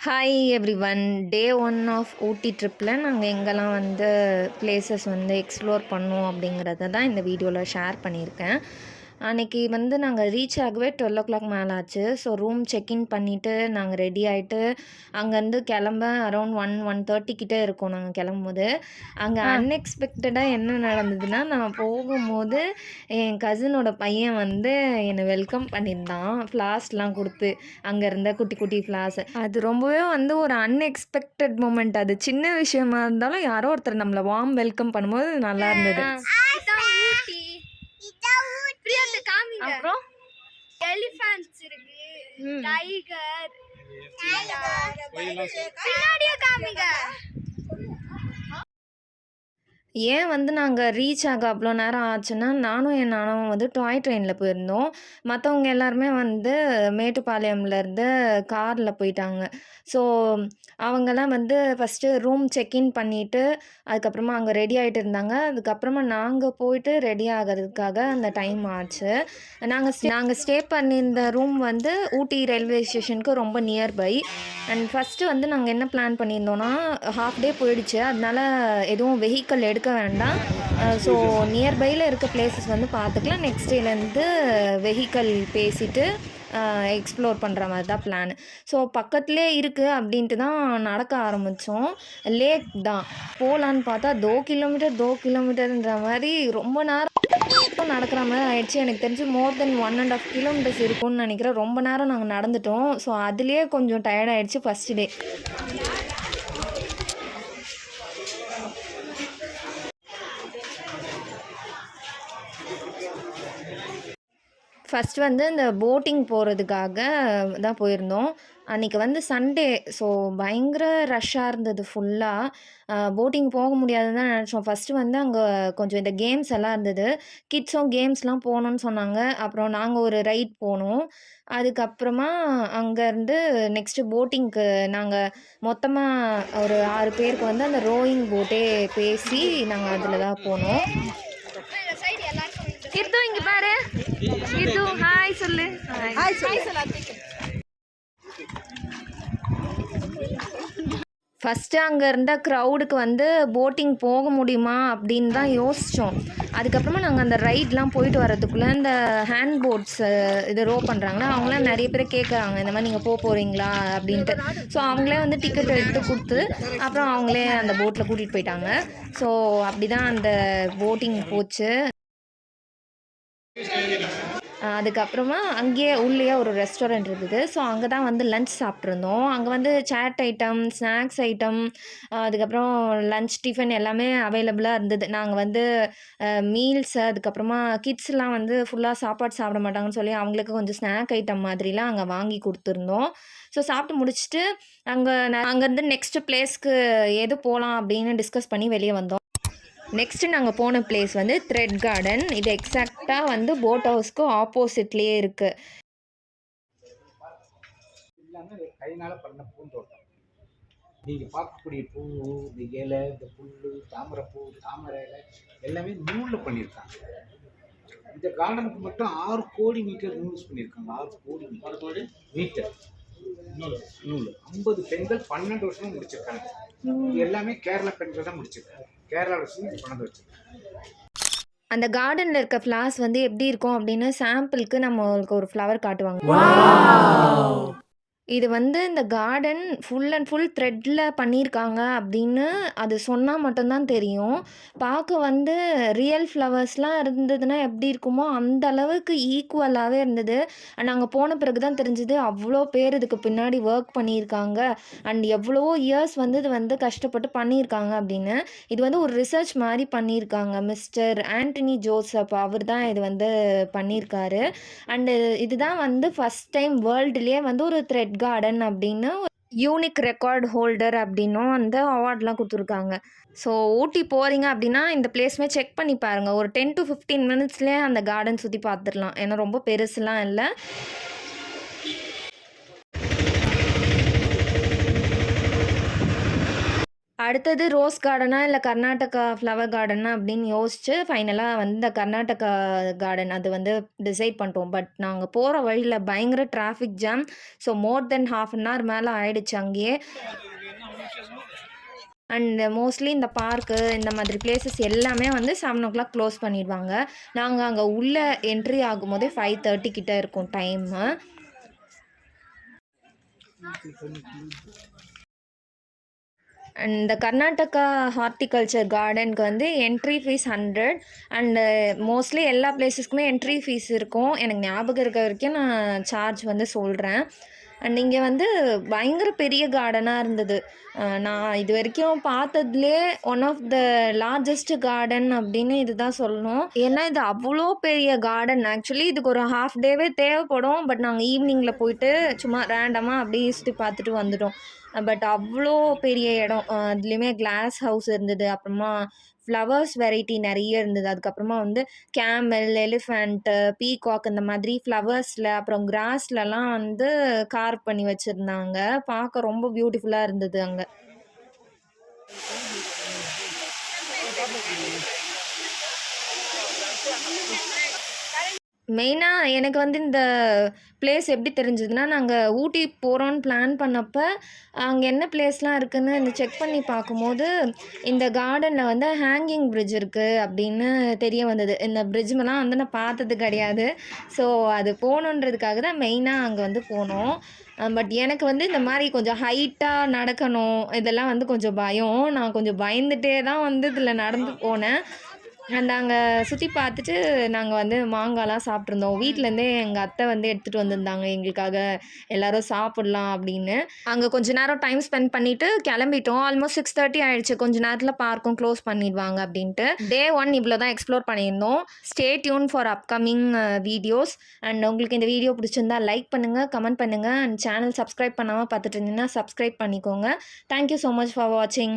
Hi everyone. Day 1 of ஊட்டி ட்ரிப்பில் நாங்கள் எங்கெல்லாம் வந்து பிளேசஸ் வந்து எக்ஸ்ப்ளோர் பண்ணோம் அப்படிங்கிறத தான் இந்த வீடியோவில் ஷேர் பண்ணியிருக்கேன். அன்றைக்கி வந்து நாங்கள் ரீச் ஆகவே 12 மேலே ஆச்சு. ஸோ ரூம் செக்இன் பண்ணிவிட்டு நாங்கள் ரெடி ஆகிட்டு அங்கேருந்து கிளம்ப அரௌண்ட் 1:30 கிட்டே இருக்கோம் நாங்கள் கிளம்பும்போது. அங்கே அன்எக்ஸ்பெக்டடாக என்ன நடந்ததுன்னா, நான் போகும்போது என் கசினோட பையன் வந்து என்னை வெல்கம் பண்ணியிருந்தான், ஃப்ளாஸ்லாம் கொடுத்து. அங்கே இருந்த குட்டி குட்டி ஃப்ளார்ஸ் அது ரொம்பவே வந்து ஒரு அன்எக்ஸ்பெக்டட் மூமெண்ட். அது சின்ன விஷயமா இருந்தாலும் யாரோ ஒருத்தர் நம்மளை வார்ம் வெல்கம் பண்ணும்போது நல்லா இருந்தது. அப்புறம் எலிஃபண்ட்ஸ் இருக்கு, டைகர், பின்னாடியே காமிங்க. ஏன் வந்து நாங்கள் ரீச் ஆக அவ்வளோ நேரம் ஆச்சுன்னா, நானும் என் அண்ணனும் வந்து டாய் ட்ரெயினில் போயிருந்தோம். மற்றவங்க எல்லாருமே வந்து மேட்டுப்பாளையம்லேருந்து காரில் போயிட்டாங்க. ஸோ அவங்கெல்லாம் வந்து ஃபஸ்ட்டு ரூம் செக்இன் பண்ணிவிட்டு அதுக்கப்புறமா அங்கே ரெடி ஆகிட்டு இருந்தாங்க. அதுக்கப்புறமா நாங்கள் போயிட்டு ரெடி ஆகிறதுக்காக அந்த டைம் ஆச்சு. நாங்கள் ஸ்டே பண்ணியிருந்த ரூம் வந்து ஊட்டி ரயில்வே ஸ்டேஷனுக்கு ரொம்ப நியர்பை. அண்ட் ஃபஸ்ட்டு வந்து நாங்கள் என்ன பிளான் பண்ணியிருந்தோன்னா, ஹாஃப் டே போயிடுச்சு. அதனால எதுவும் வெஹிக்கிள் எடுக்க வேண்டாம். ஸோ நியர்பையில் இருக்க பிளேசஸ் வந்து பார்த்துக்கலாம். நெக்ஸ்ட் டேலேருந்து வெஹிக்கிள் பேசிவிட்டு எக்ஸ்ப்ளோர் பண்ணுற மாதிரி தான் பிளான். ஸோ பக்கத்துலேயே இருக்குது அப்படின்ட்டு தான் நடக்க ஆரம்பித்தோம். லேக் தான் போகலான்னு பார்த்தா 2 கிலோமீட்டர்ன்ற மாதிரி ரொம்ப நேரம் நடக்கிற மாதிரி ஆயிடுச்சு. எனக்கு தெரிஞ்சு மோர் தென் 1.5 கிலோமீட்டர்ஸ் இருக்கும்னு நினைக்கிறேன். ரொம்ப நேரம் நாங்கள் நடந்துட்டோம். ஸோ அதுலேயே கொஞ்சம் டயர்ட் ஆகிடுச்சு ஃபஸ்ட் டே. ஃபஸ்ட்டு வந்து இந்த போட்டிங் போகிறதுக்காக தான் போயிருந்தோம். அன்றைக்கி வந்து சண்டே. ஸோ பயங்கர ரஷ்ஷாக இருந்தது ஃபுல்லாக. போட்டிங் போக முடியாதுன்னு தான் நினச்சோம். ஃபஸ்ட்டு வந்து அங்கே கொஞ்சம் இந்த கேம்ஸ் எல்லாம் இருந்தது. கிட்ஸும் கேம்ஸ்லாம் போகணுன்னு சொன்னாங்க. அப்புறம் நாங்கள் ஒரு ரைட் போனோம். அதுக்கப்புறமா அங்கேருந்து நெக்ஸ்ட்டு போட்டிங்க்கு நாங்கள் மொத்தமாக ஒரு 6 பேருக்கு வந்து அந்த ரோயிங் போட்டே பேசி நாங்கள் அதில் தான் போனோம். கிட்டு இங்கே பாரு. கிட்டு ஹாய் சொல்லு. ஹாய் சொல்லு. ஃபஸ்ட்டு அங்கே இருந்த க்ரௌடுக்கு வந்து போட்டிங் போக முடியுமா அப்படின்னு தான் யோசித்தோம். அதுக்கப்புறமா நாங்கள் அந்த ரைட்லாம் போயிட்டு வரதுக்குள்ளே இந்த ஹேண்ட் போட்ஸ் இது ரோ பண்ணுறாங்கன்னா அவங்களாம் நிறைய பேர் கேட்குறாங்க, இந்த மாதிரி நீங்கள் போகிறீங்களா அப்படின்ட்டு. ஸோ அவங்களே வந்து டிக்கெட் எடுத்து கொடுத்து அப்புறம் அவங்களே அந்த போட்டில் கூட்டிகிட்டு போயிட்டாங்க. ஸோ அப்படி தான் அந்த போட்டிங் போச்சு. அதுக்கப்புறமா அங்கேயே உள்ளேயே ஒரு ரெஸ்டாரண்ட் இருந்தது. ஸோ அங்கே தான் வந்து லன்ச் சாப்பிட்ருந்தோம். அங்கே வந்து சாட் ஐட்டம், ஸ்நாக்ஸ் ஐட்டம், அதுக்கப்புறம் லன்ச், டிஃபன் எல்லாமே அவைலபிளாக இருந்தது. நாங்கள் வந்து மீல்ஸ், அதுக்கப்புறமா கிட்ஸ்லாம் வந்து ஃபுல்லாக சாப்பாடு சாப்பிட மாட்டாங்கன்னு சொல்லி அவங்களுக்கு கொஞ்சம் ஸ்நாக் ஐட்டம் மாதிரிலாம் அங்கே வாங்கி கொடுத்துருந்தோம். ஸோ சாப்பிட்டு முடிச்சுட்டு அங்கேருந்து நெக்ஸ்ட்டு பிளேஸ்க்கு எது போகலாம் அப்படின்னு டிஸ்கஸ் பண்ணி வெளியே வந்தோம். நெக்ஸ்ட்டு நாங்கள் போன பிளேஸ் வந்து த்ரெட் கார்டன். இது எக்ஸாக்டாக வந்து போட் ஹவுஸ்க்கு ஆப்போசிட்லேயே இருக்குது. கையினால் பண்ண பூந்தோட்டம். நீங்கள் பார்க்கக்கூடிய பூ, இந்த இலை, இந்த புல், தாமரைப்பூ, தாமரை இலை எல்லாமே நூலில் பண்ணியிருக்காங்க. இந்த கார்டனுக்கு மட்டும் 6 கோடி மீட்டர் நூல் யூஸ் பண்ணியிருக்காங்க. 6 கோடி மீட்டர் நூல். 50 பெண்கள் 12 வருஷமும் முடிச்சிருக்காங்க. எல்லாமே கேரளா பெண்கள் தான் முடிச்சிருக்காங்க. கேரளாவில் கொண்டு வச்சிருக்காங்க. அந்த கார்டனில் இருக்க ஃப்ளார்ஸ் வந்து எப்படி இருக்கும் அப்படின்னு சாம்பிளுக்கு நம்மளுக்கு ஒரு ஃப்ளவர் காட்டுவாங்க. இது வந்து இந்த கார்டன் ஃபுல் அண்ட் ஃபுல் த்ரெட்டில் பண்ணியிருக்காங்க அப்படின்னு அது சொன்னால் மட்டும்தான் தெரியும். பார்க்க வந்து ரியல் ஃப்ளவர்ஸ்லாம் இருந்ததுன்னா எப்படி இருக்குமோ அந்த அளவுக்கு ஈக்குவலாகவே இருந்தது. நாங்கள் போன பிறகு தான் தெரிஞ்சுது அவ்வளோ பேர் இதுக்கு பின்னாடி ஒர்க் பண்ணியிருக்காங்க அண்ட் எவ்வளவோ இயர்ஸ் வந்து இது வந்து கஷ்டப்பட்டு பண்ணியிருக்காங்க அப்படின்னு. இது வந்து ஒரு ரிசர்ச் மாதிரி பண்ணியிருக்காங்க. மிஸ்டர் ஆண்டனி ஜோசப் அவர் தான் இது வந்து பண்ணியிருக்காரு. அண்டு இதுதான் வந்து ஃபஸ்ட் டைம் வேர்ல்டுலேயே வந்து ஒரு த்ரெட் கார்டன் அப்படின்னு யூனிக் ரெக்கார்ட் ஹோல்டர் அப்படின்னும் வந்து அவார்ட்லாம் கொடுத்துருக்காங்க. ஸோ ஊட்டி போகிறீங்க அப்படின்னா இந்த பிளேஸுமே செக் பண்ணி பாருங்கள். ஒரு 10 to 15 மினிட்ஸ்லேயே அந்த கார்டன் சுற்றி பார்த்துடலாம். ஏன்னா ரொம்ப பெருசுலாம் இல்லை. அடுத்தது ரோஸ் கார்டனா இல்ல கர்நாடகா ஃப்ளவர் கார்டனா அப்படின்னு யோசிச்சு ஃபைனலா வந்து இந்த கர்நாடகா கார்டன் அது வந்து டிசைட் பண்ணிட்டோம். பட் நாங்க போற வழியில பயங்கர traffic jam. So more then 1/2 an hour மேல ஆயிடுச்சு அங்கேயே. அண்ட் மோஸ்ட்லி இந்த பார்க்கு இந்த மாதிரி பிளேசஸ் எல்லாமே வந்து 7:00 க்ளோஸ் பண்ணிடுவாங்க. நாங்க அங்க உள்ள என்ட்ரி ஆகும்போதே 5:30 கிட்ட இருக்கும் டைமு. அண்ட் இந்த கர்நாடகா ஹார்ட்டிகல்ச்சர் கார்டனுக்கு வந்து என்ட்ரி ஃபீஸ் 100 அண்டு மோஸ்ட்லி எல்லா பிளேஸஸ்க்குமே என்ட்ரி ஃபீஸ் இருக்கும். எனக்கு ஞாபகம் இருக்க வரைக்கும் நான் சார்ஜ் வந்து சொல்கிறேன். அண்ட் இங்கே வந்து பயங்கர பெரிய கார்டனாக இருந்தது. நான் இது வரைக்கும் பார்த்ததுலே one of the largest garden அப்படின்னு இதுதான் சொல்லணும். ஏன்னா இது அவ்வளோ பெரிய கார்டன். ஆக்சுவலி இதுக்கு ஒரு ஹாஃப் டேவே தேவைப்படும். பட் நாங்கள் ஈவினிங்கில் போயிட்டு சும்மா ரேண்டமாக அப்படியே சுற்றி பார்த்துட்டு வந்துட்டோம். பட் அவ்வளோ பெரிய இடம். அதுலேயுமே கிளாஸ் ஹவுஸ் இருந்தது. அப்புறமா ஃப்ளவர்ஸ் வெரைட்டி நிறைய இருந்தது. அதுக்கப்புறமா வந்து கேமல், எலிஃபண்ட்டு, பீகாக் இந்த மாதிரி ஃப்ளவர்ஸில் அப்புறம் கிராஸ்லலாம் வந்து கார்வ் பண்ணி வச்சுருந்தாங்க. பார்க்க ரொம்ப பியூட்டிஃபுல்லாக இருந்தது அங்கே. மெயினாக எனக்கு வந்து இந்த பிளேஸ் எப்படி தெரிஞ்சதுன்னா, நாங்கள் ஊட்டி போகிறோன்னு பிளான் பண்ணப்ப, அங்கே என்ன பிளேஸ்லாம் இருக்குன்னு இந்த செக் பண்ணி பார்க்கும்போது, இந்த கார்டனில் வந்து ஹேங்கிங் பிரிட்ஜ் இருக்குது அப்படின்னு தெரிய வந்தது. இந்த பிரிட்ஜ்மெல்லாம் வந்து நான் பார்த்தது கிடையாது. ஸோ அது போகணுன்றதுக்காக தான் மெயினாக அங்கே வந்து போனோம். பட் எனக்கு வந்து இந்த மாதிரி கொஞ்சம் ஹைட்டாக நடக்கணும், இதெல்லாம் வந்து கொஞ்சம் பயம். நான் கொஞ்சம் பயந்துட்டே தான் வந்து இதில் நடந்து போனேன். அண்ட் அங்கே சுற்றி பார்த்துட்டு நாங்கள் வந்து மாங்காய்லாம் சாப்பிட்ருந்தோம். வீட்டிலேருந்தே எங்கள் அத்தை வந்து எடுத்துகிட்டு வந்திருந்தாங்க எங்களுக்காக, எல்லோரும் சாப்பிட்லாம் அப்படின்னு. அங்கே கொஞ்ச நேரம் டைம் ஸ்பெண்ட் பண்ணிவிட்டு கிளம்பிட்டோம். ஆல்மோஸ்ட் 6:30 ஆயிடுச்சு. கொஞ்ச நேரத்தில் பார்க்கும் க்ளோஸ் பண்ணிடுவாங்க அப்படின்ட்டு. Day 1 இவ்வளோ தான் எக்ஸ்ப்ளோர் பண்ணியிருந்தோம். Stay tune for upcoming videos. And உங்களுக்கு இந்த வீடியோ பிடிச்சிருந்தா லைக் பண்ணுங்கள், கமெண்ட் பண்ணுங்கள். அண்ட் சேனல் சப்ஸ்கிரைப் பண்ணாமல் பார்த்துட்டு இருந்தீங்கன்னா சப்ஸ்கிரைப் பண்ணிக்கோங்க. தேங்க்யூ ஸோ மச் ஃபார் வாட்சிங்.